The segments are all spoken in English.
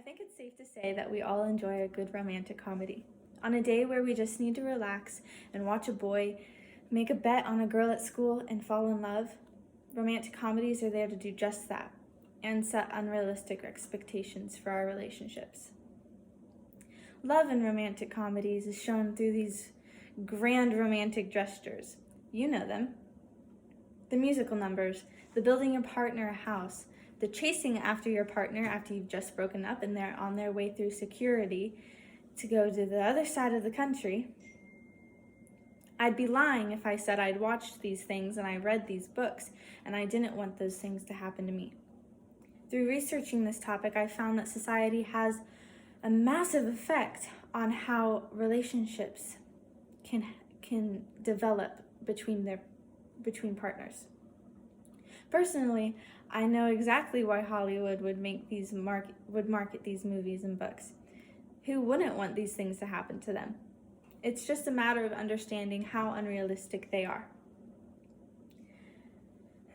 think it's safe to say that we all enjoy a good romantic comedy. On a day where we just need to relax and watch a boy make a bet on a girl at school and fall in love, romantic comedies are there to do just that and set unrealistic expectations for our relationships. Love in romantic comedies is shown through these grand romantic gestures. You know them. The musical numbers, the building your partner a house, the chasing after your partner after you've just broken up and they're on their way through security to go to the other side of the country. I'd be lying if I said I'd watched these things and I read these books and I didn't want those things to happen to me. Through researching this topic, I found that society has a massive effect on how relationships can develop between partners. Personally, I know exactly why Hollywood would market these movies and books. Who wouldn't want these things to happen to them? It's just a matter of understanding how unrealistic they are.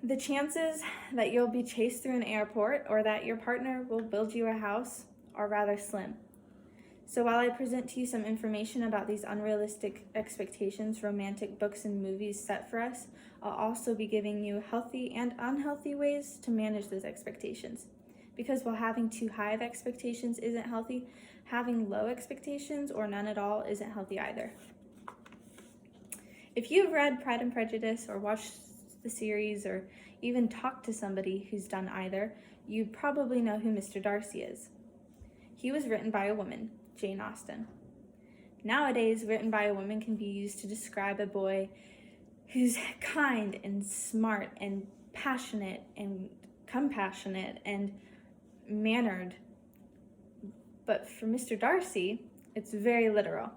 The chances that you'll be chased through an airport or that your partner will build you a house are rather slim. So while I present to you some information about these unrealistic expectations romantic books and movies set for us, I'll also be giving you healthy and unhealthy ways to manage those expectations. Because while having too high of expectations isn't healthy, having low expectations or none at all isn't healthy either. If you've read Pride and Prejudice or watched the series or even talked to somebody who's done either, you probably know who Mr. Darcy is. He was written by a woman, Jane Austen. Nowadays, written by a woman can be used to describe a boy who's kind and smart and passionate and compassionate and mannered. But for Mr. Darcy, it's very literal.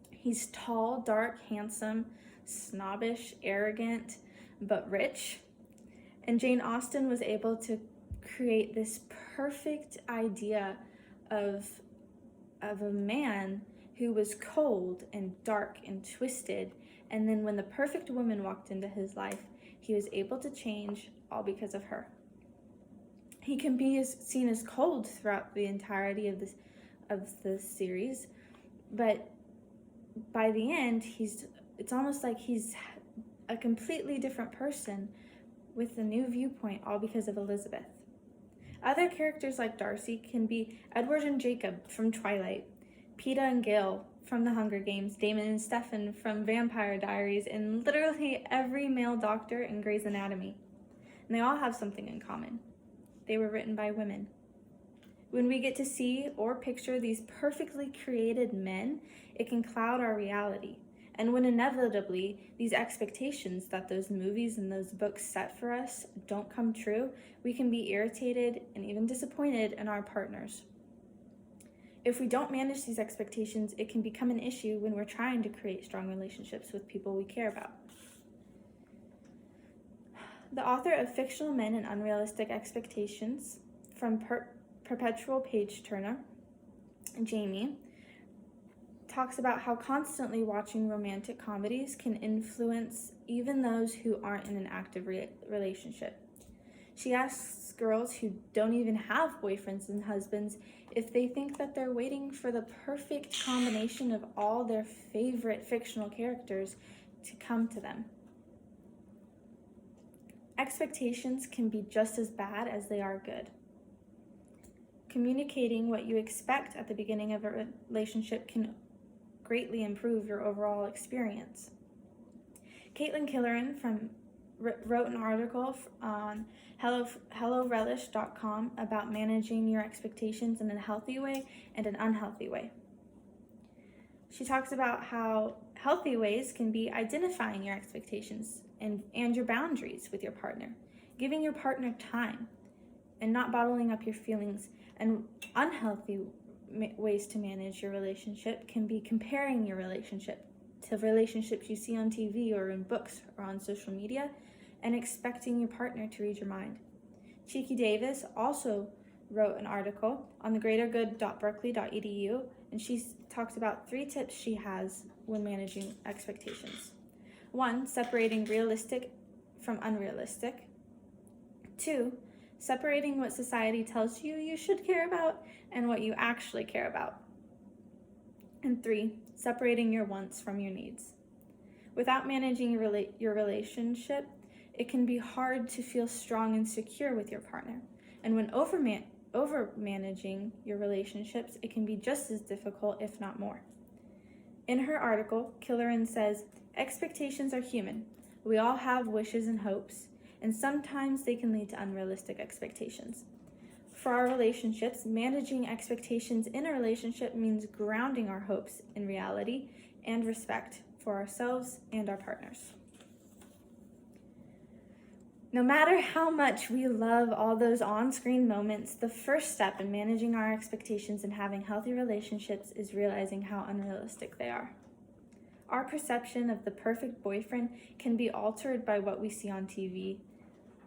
He's tall, dark, handsome, snobbish, arrogant, but rich. And Jane Austen was able to create this perfect idea of a man who was cold and dark and twisted, and then when the perfect woman walked into his life, he was able to change, all because of her. He can be seen as cold throughout the entirety of the series, but by the end, it's almost like he's a completely different person with a new viewpoint, all because of Elizabeth. Other characters like Darcy can be Edward and Jacob from Twilight, Peeta and Gale from The Hunger Games, Damon and Stefan from Vampire Diaries, and literally every male doctor in Grey's Anatomy. And they all have something in common. They were written by women. When we get to see or picture these perfectly created men, it can cloud our reality. And when inevitably these expectations that those movies and those books set for us don't come true, we can be irritated and even disappointed in our partners. If we don't manage these expectations, it can become an issue when we're trying to create strong relationships with people we care about. The author of Fictional Men and Unrealistic Expectations, from Perpetual Page Turner, Jamie, talks about how constantly watching romantic comedies can influence even those who aren't in an active relationship. She asks girls who don't even have boyfriends and husbands if they think that they're waiting for the perfect combination of all their favorite fictional characters to come to them. Expectations can be just as bad as they are good. Communicating what you expect at the beginning of a relationship can greatly improve your overall experience. Caitlin Killeran wrote an article on HelloRelish.com about managing your expectations in a healthy way and an unhealthy way. She talks about how healthy ways can be identifying your expectations and your boundaries with your partner, giving your partner time, and not bottling up your feelings. And unhealthy ways to manage your relationship can be comparing your relationship to relationships you see on TV or in books or on social media and expecting your partner to read your mind. Cheeky Davis also wrote an article on thegreatergood.berkeley.edu, and she talks about 3 tips she has when managing expectations. 1, separating realistic from unrealistic. 2, separating what society tells you you should care about and what you actually care about. And 3, separating your wants from your needs. Without managing your relationship, it can be hard to feel strong and secure with your partner. And when over-managing your relationships, it can be just as difficult, if not more. In her article, Killeran says, expectations are human. We all have wishes and hopes, and sometimes they can lead to unrealistic expectations. For our relationships, managing expectations in a relationship means grounding our hopes in reality and respect for ourselves and our partners. No matter how much we love all those on-screen moments, the first step in managing our expectations and having healthy relationships is realizing how unrealistic they are. Our perception of the perfect boyfriend can be altered by what we see on TV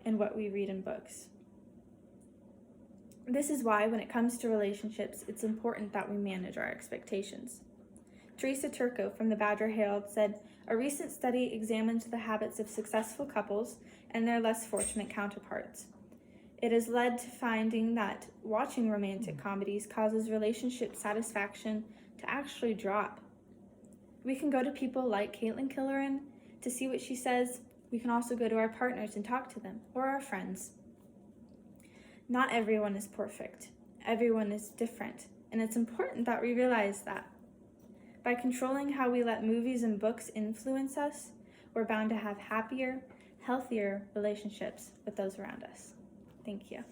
and what we read in books. This is why, when it comes to relationships, it's important that we manage our expectations. Teresa Turco from the Badger Herald said, a recent study examined the habits of successful couples and their less fortunate counterparts. It has led to finding that watching romantic comedies causes relationship satisfaction to actually drop. We can go to people like Caitlin Killeran to see what she says. We can also go to our partners and talk to them, or our friends. Not everyone is perfect. Everyone is different, and it's important that we realize that. By controlling how we let movies and books influence us, we're bound to have happier, healthier relationships with those around us. Thank you.